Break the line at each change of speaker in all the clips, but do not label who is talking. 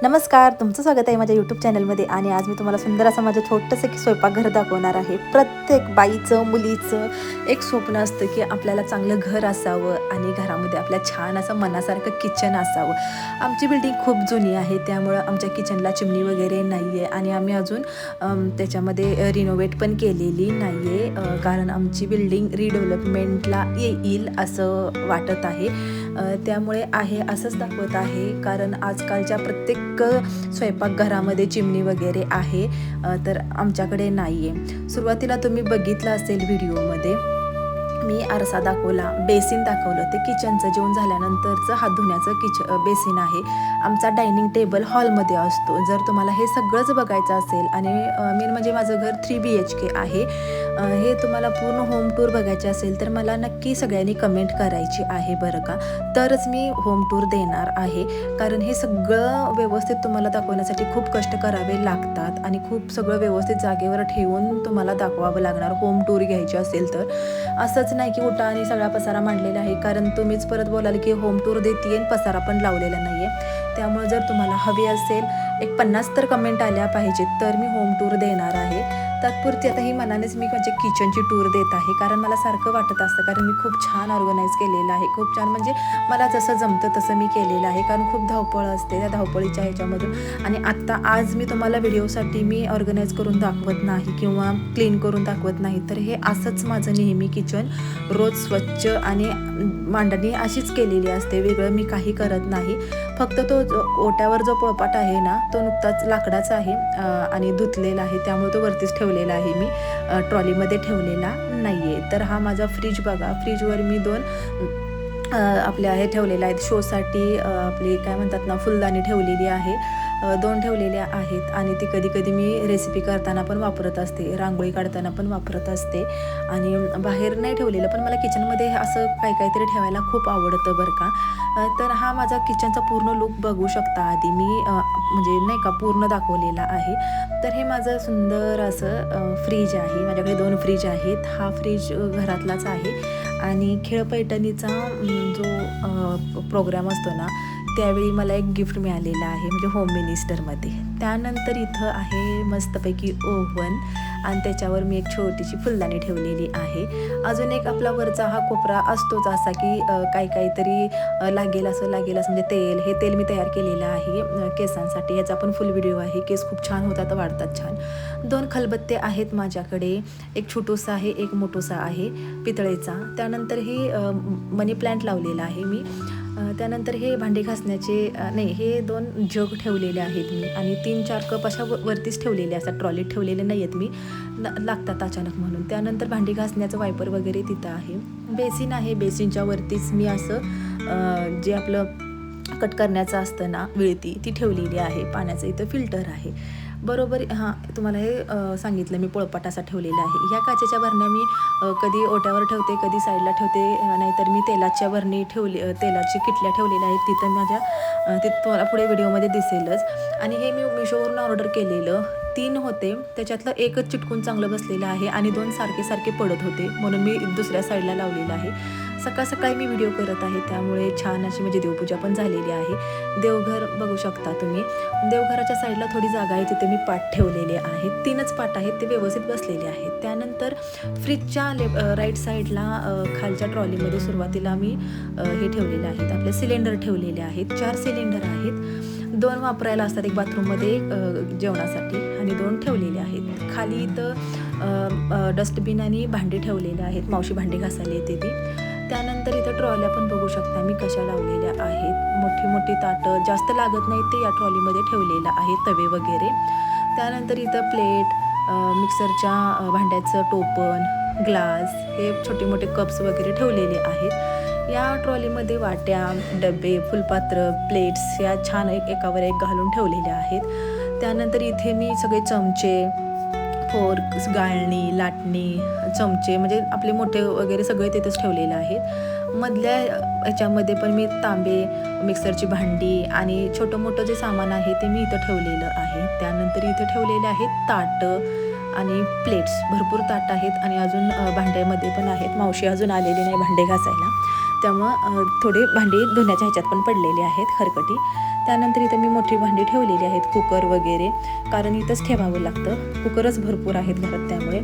नमस्कार, तुमचं स्वागत आहे माझ्या यूट्यूब चॅनलमध्ये. आणि आज मी तुम्हाला सुंदर असं माझं छोटंसं की स्वयंपाकघर दाखवणार आहे. प्रत्येक बाईचं मुलीचं एक स्वप्न असतं की आपल्याला चांगलं घर असावं आणि घरामध्ये आपल्या छान असं मनासारखं किचन असावं. आमची बिल्डिंग खूप जुनी आहे, त्यामुळं आमच्या किचनला चिमणी वगैरे नाही आहे आणि आम्ही अजून त्याच्यामध्ये रिनोव्हेट पण केलेली नाही आहे, कारण आमची बिल्डिंग रिडेव्हलपमेंटला येईल असं वाटत आहे. त्यामुळे आहे असंच दाखवत आहे, कारण आजकालच्या प्रत्येक स्वयंपाकघरामध्ये चिमणी वगैरे आहे, तर आमच्याकडे नाही आहे. सुरुवातीला तुम्ही बघितलं असेल व्हिडिओमध्ये मी आरसा दाखवला, बेसिन दाखवलं. ते किचनचं जेवण झाल्यानंतरचं हात धुण्याचं बेसिन आहे. आमचा डायनिंग टेबल हॉलमध्ये असतो. जर तुम्हाला हे सगळंच बघायचं असेल आणि मेन म्हणजे माझं घर 3 BHK आहे, हे तुम्हाला पूर्ण होम टूर बघायचे असेल तर मला नक्की सगळ्यांनी कमेंट करायची आहे बरं का, तरच मी होम टूर देणार आहे. कारण हे सगळं व्यवस्थित तुम्हाला दाखवण्यासाठी खूप कष्ट करावे लागतात आणि खूप सगळं व्यवस्थित जागेवर ठेवून तुम्हाला दाखवावं लागणार होम टूर घ्यायची असेल तर. असंच नाही की उठा आणि सगळा पसारा मांडलेला आहे, कारण तुम्हीच परत बोलाल की होम टूर देते आणि पसारा पण लावलेला नाही आहे. त्यामुळे जर तुम्हाला हवी असेल, एक 50 तर कमेंट आल्या पाहिजेत तर मी होम टूर देणार आहे. तात्पुरती आता ही मनानेच मी माझ्या किचनची टूर देत आहे, कारण मला सारखं वाटत असतं, कारण मी खूप छान ऑर्गनाईज केलेलं आहे. खूप छान म्हणजे मला जसं जमतं तसं मी केलेलं आहे, कारण खूप धावपळ असते त्या धावपळीच्या ह्याच्यामधून. आणि आत्ता आज मी तुम्हाला व्हिडिओसाठी मी ऑर्गनाईज करून दाखवत नाही किंवा क्लीन करून दाखवत नाही, तर हे असंच माझं नेहमी किचन रोज स्वच्छ आणि मांडणी अशीच केलेली असते. वेगळं मी काही करत नाही. फक्त तो ओट्यावर जो पोळपाट आहे ना, तो नुकताच लाकडाचा आहे आणि धुतलेला आहे, त्यामुळे तो वरतीच ठेवलेला आहे. मी ट्रॉलीमध्ये ठेवलेला नाही आहे. तर हा माझा फ्रीज बघा, फ्रीजवर मी 2 आपल्या हे ठेवलेल्या आहेत शोसाठी, आपली काय म्हणतात ना, फुलदाणी ठेवलेली आहे. 2 ठेवलेल्या आहेत आणि ती कधी कधी मी रेसिपी करताना पण वापरत असते, रांगोळी काढताना पण वापरत असते. आणि बाहेर नाही ठेवलेलं, पण मला किचनमध्ये असं काहीतरी ठेवायला खूप आवडतं बरं का. तर हा माझा किचनचा पूर्ण लुक बघू शकता. आधी मी म्हणजे नाही का पूर्ण दाखवलेला आहे. तर हे माझं सुंदर असं फ्रीज आहे. माझ्याकडे 2 फ्रीज आहेत. हा फ्रीज घरातलाच आहे आणि खेळपैठणीचा जो प्रोग्राम असतो ना, त्यावेळी मला एक गिफ्ट मिळालेलं आहे, म्हणजे होम मिनिस्टरमध्ये. त्यानंतर इथं आहे मस्तपैकी ओव्हन आणि त्याच्यावर मी एक छोटीशी फुलदाणी ठेवलेली आहे. अजून एक आपला वरचा हा कोपरा असतोच असा की काहीतरी लागेल असं म्हणजे हे तेल मी तयार केलेलं आहे केसांसाठी. ह्याचा पण फुल व्हिडिओ आहे. केस खूप छान होतात, वाढतात छान. 2 खलबत्ते आहेत माझ्याकडे, एक छोटूसा आहे, एक मोठूसा आहे पितळेचा. त्यानंतर हे मनी प्लांट लावलेला आहे मी. त्यानंतर हे भांडी घासण्याचे नाही, हे 2 जग ठेवलेले आहेत मी आणि 3-4 कप अशा वरतीच ठेवलेले असतात, ट्रॉलीत ठेवलेले नाही आहेत मी, लागतात अचानक म्हणून. त्यानंतर भांडी घासण्याचं वायपर वगैरे तिथं आहे. बेसिन आहे, बेसिनच्या वरतीच मी असं जे आपलं कट करण्याचं असतं ना, विळती, ती ठेवलेली आहे. पाण्याचं इथं फिल्टर आहे बरोबर. हां, तुम्हाला हे सांगितलं मी पोळपाट असा ठेवलेला आहे. ह्या काचेच्या भरण्या मी कधी ओट्यावर ठेवते, कधी साईडला ठेवते, नाहीतर मी तेलाच्या भरणी तेलाची किटल्या ठेवलेल्या आहेत तिथं माझ्या. ते तुम्हाला पुढे व्हिडिओमध्ये दिसेलच. आणि हे मी मिशोवरून ऑर्डर केलेलं. 3 होते, त्याच्यातलं एकच चिटकून चांगलं बसलेलं आहे आणि 2 सारखे पडत होते, म्हणून मी दुसऱ्या साईडला लावलेलं आहे. सकाळी मी व्हिडिओ करत आहे, त्यामुळे छान अशी म्हणजे देवपूजा पण झालेली आहे. देवघर बघू शकता तुम्ही. देवघराच्या साईडला थोडी जागा आहे, तिथे मी पाट ठेवलेले आहेत. 3च पाट आहेत, ते व्यवस्थित बसलेले आहेत. त्यानंतर फ्रीजच्या राईट साईडला खालच्या ट्रॉलीमध्ये सुरुवातीला मी हे ठेवलेले आहेत, आपले सिलेंडर ठेवलेले आहेत. 4 सिलेंडर आहेत. 2 वापरायला असतात, एक बाथरूममध्ये, एक जेवणासाठी, आणि 2 ठेवलेले आहेत. खाली इथं डस्टबिन आणि भांडी ठेवलेले आहेत, मावशी भांडी घासायला येते ती. त्यानंतर इथं ट्रॉल्या पण बघू शकता मी कशा लावलेल्या आहेत. मोठी ताटं जास्त लागत नाहीत ते या ट्रॉलीमध्ये ठेवलेलं आहे, तवे वगैरे. त्यानंतर इथं प्लेट, मिक्सरच्या भांड्याचं टोपण, ग्लास, हे छोटे कप्स वगैरे ठेवलेले आहेत. या ट्रॉलीमध्ये वाट्या, डबे, फुलपात्र, प्लेट्स या छान एकावर एक घालून ठेवलेल्या आहेत. त्यानंतर इथे मी सगळे चमचे, फोर्क, गाळणी, लाटणी, चमचे, म्हणजे आपले मोठे वगैरे सगळे तिथंच ठेवलेले आहेत. मधल्या ह्याच्यामध्ये पण मी तांबे, मिक्सरची भांडी आणि छोटं जे सामान आहे ते मी इथं ठेवलेलं आहे. त्यानंतर इथं ठेवलेले आहेत ताटं आणि प्लेट्स, भरपूर ताट आहेत आणि अजून भांड्यामध्ये पण आहेत. मावशी अजून आलेली नाही भांडे घासायला, त्यामुळं थोडे भांडी धुण्याच्या ह्याच्यात पण पडलेले आहेत खरकटी. त्यानंतर इथं मी मोठी भांडी ठेवलेली आहेत, कुकर वगैरे, कारण इथंच ठेवावं लागतं, कुकरच भरपूर आहेत घरात त्यामुळे.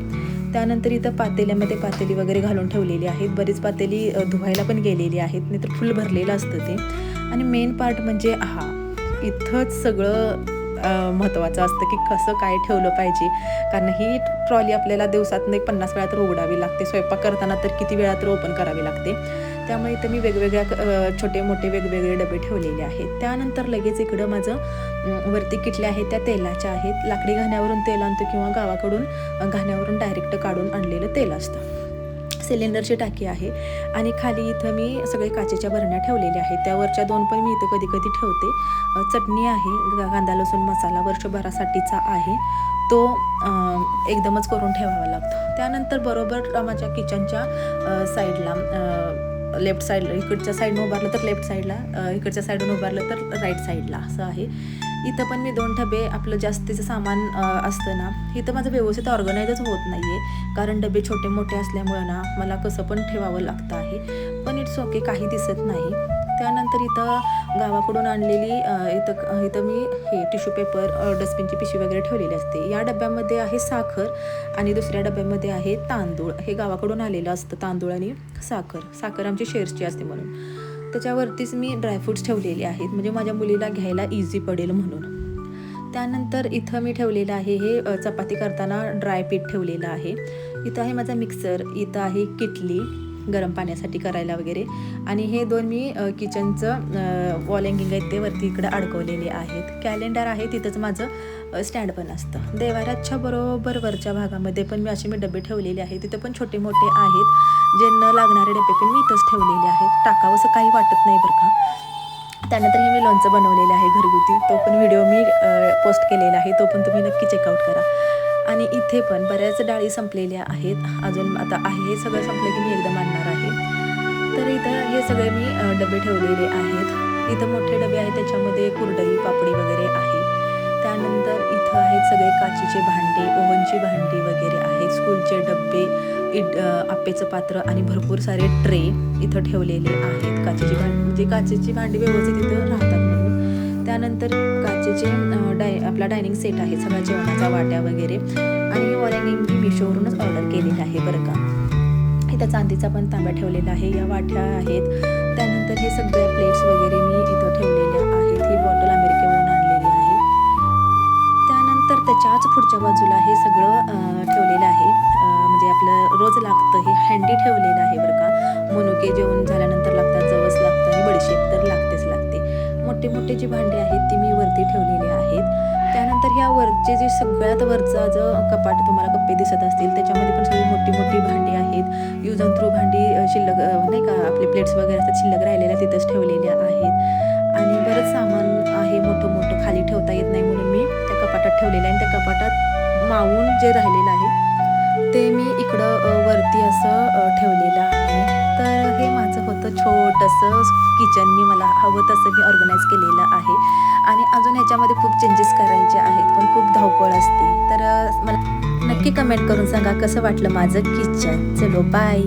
त्यानंतर इथं पातेल्यामध्ये पातेली वगैरे घालून ठेवलेली आहेत, बरीच पातेली धुवायला पण गेलेली आहेत, नाहीतर फुल भरलेलं असतं ते. आणि मेन पार्ट म्हणजे इथंच सगळं महत्त्वाचं असतं की कसं काय ठेवलं पाहिजे, कारण ही ट्रॉली आपल्याला दिवसातून 50 वेळा तर उघडावी लागते, स्वयंपाक करताना तर किती वेळा तर ओपन करावी लागते. त्यामुळे इथं मी वेगवेगळ्या छोटे मोठे वेगवेगळे डबे ठेवलेले आहेत. त्यानंतर लगेच इकडं माझं वरती किटल्या आहेत, त्या तेलाच्या आहेत. लाकडी घाण्यावरून तेल आणतो किंवा गावाकडून घाण्यावरून डायरेक्ट काढून आणलेलं तेल असतं. सिलेंडरची टाकी आहे आणि खाली इथं मी सगळे काचेच्या भरण्या ठेवलेल्या आहेत. त्यावरच्या 2 पण मी इथं कधी कधी ठेवते. चटणी आहे, कांदा लसूण मसाला वर्षभरासाठीचा आहे, तो एकदमच करून ठेवावा लागतो. त्यानंतर बरोबर माझ्या किचनच्या साईडला लेफ्ट साईडला, इकडच्या साईडनं उभारलं तर लेफ्ट साईडला, इकडच्या साईडून उभारलं तर राईट साईडला असं आहे. इथं पण मी 2 डबे, आपलं जास्तीचं सामान असतं ना, इथं माझं व्यवस्थित ऑर्गनाईजच होत नाही आहे, कारण डबे छोटे मोठे असल्यामुळं ना मला कसं पण ठेवावं लागतं आहे, पण इट्स ओके, काही दिसत नाही. त्यानंतर इथं गावाकडून आणलेली इथं मी हे टिश्यू पेपर, डस्टबिनची पिशवी वगैरे ठेवलेली असते. या डब्यामध्ये आहे साखर आणि दुसऱ्या डब्यामध्ये आहे तांदूळ. हे गावाकडून आलेलं असतं, तांदूळ आणि साखर आमची शेअर्सची असते म्हणून. त्याच्यावरतीच मी ड्रायफ्रूट्स ठेवलेले आहेत, म्हणजे माझ्या मुलीला घ्यायला इझी पडेल म्हणून. त्यानंतर इथं मी ठेवलेलं आहे हे चपाती करताना ड्राय पीठ ठेवलेलं आहे. इथं आहे माझा मिक्सर, इथं आहे किटली गरम पाण्यासाठी करायला वगैरे, आणि हे 2 मी किचनचं वॉल हँगिंग आहेत ते वरती इकडं अडकवलेले आहेत. कॅलेंडर आहे, तिथंच माझं स्टँड पण असतं. देवाराच्या बरोबर वरच्या भागामध्ये पण मी डबे ठेवलेले आहेत, तिथं पण छोटे मोठे आहेत, जे न लागणारे डबे पण मी इथंच ठेवलेले आहेत. टाकावंसं काही वाटत नाही बरं का. त्यानंतर हे मी लोणचं बनवलेलं आहे घरगुती, तो पण व्हिडिओ मी पोस्ट केलेला आहे, तो पण तुम्ही नक्की चेकआउट करा. आणि इथे पण बऱ्याच डाळी संपलेल्या आहेत, अजून आता आहे, हे सगळं संपलं की मी एकदम आणणार आहे. तर इथं हे सगळे मी डबे ठेवलेले आहेत. इथं मोठे डबे आहेत, त्याच्यामध्ये कुरडई पापडी वगैरे आहे. त्यानंतर इथं आहेत सगळे काचेचे भांडे, ओव्हनची भांडी वगैरे आहेत, स्कूलचे डबे, आप्पेचं पात्र आणि भरपूर सारे ट्रे इथं ठेवलेले आहेत. काचेची भांडी व्यवस्थित इथं राहतात म्हणून. त्यानंतर काचेचे आपला डायनिंग सेट आहे, सगळ्या जेवणाचा वाट्या वगैरे, आणि वॉल हँगिंग मी मिशोवरूनच ऑर्डर केलेलं आहे बरं का. इथं चांदीचा पण तांबा ठेवलेला आहे, या वाट्या आहेत. त्यानंतर हे सगळ्या प्लेट्स वगैरे मी इथं ठेवलेल्या आहेत. ही बॉटल अमेरिकेवरून आणलेली आहे. त्यानंतर त्याच्याच पुढच्या बाजूला हे सगळं ठेवलेलं आहे, म्हणजे आपलं रोज लागतं हे हँडी ठेवलेलं आहे बरं का. मनुके जेवण झाल्यानंतर लागतात, जवस लागतं आणि बडीशेप तर लागतेच लागते. मोठे मोठे जी भांडी आहेत ती मी वरती ठेवलेली आहेत. त्यानंतर ह्या वरचे जे सगळ्यात वरचा जो कपाट तुम्हाला कप्पे दिसत असतील, त्याच्यामध्ये पण सगळी मोठी मोठी भांडी आहेत. यूज अँड थ्रू भांडी शिल्लक नाही का, आपले प्लेट्स वगैरे असतात शिल्लक राहिलेल्या तिथंच ठेवलेल्या आहेत. आणि बरंच सामान आहे मोठं खाली ठेवता येत नाही म्हणून मी त्या कपाटात ठेवलेलं आहे. आणि त्या कपाटात मावून जे राहिलेलं आहे ते मी इकडं वरती असं ठेवलेलं आहे. तर हे माझं होतं छोटंसं किचन, मला हवं तसं मी ऑर्गनाईज केलेलं आहे. आणि अजून ह्याच्यामध्ये खूप चेंजेस करायचे आहेत, पण खूप धावपळ असते. तर मला नक्की कमेंट करून सांगा कसं वाटलं माझं किचन. चलो बाय.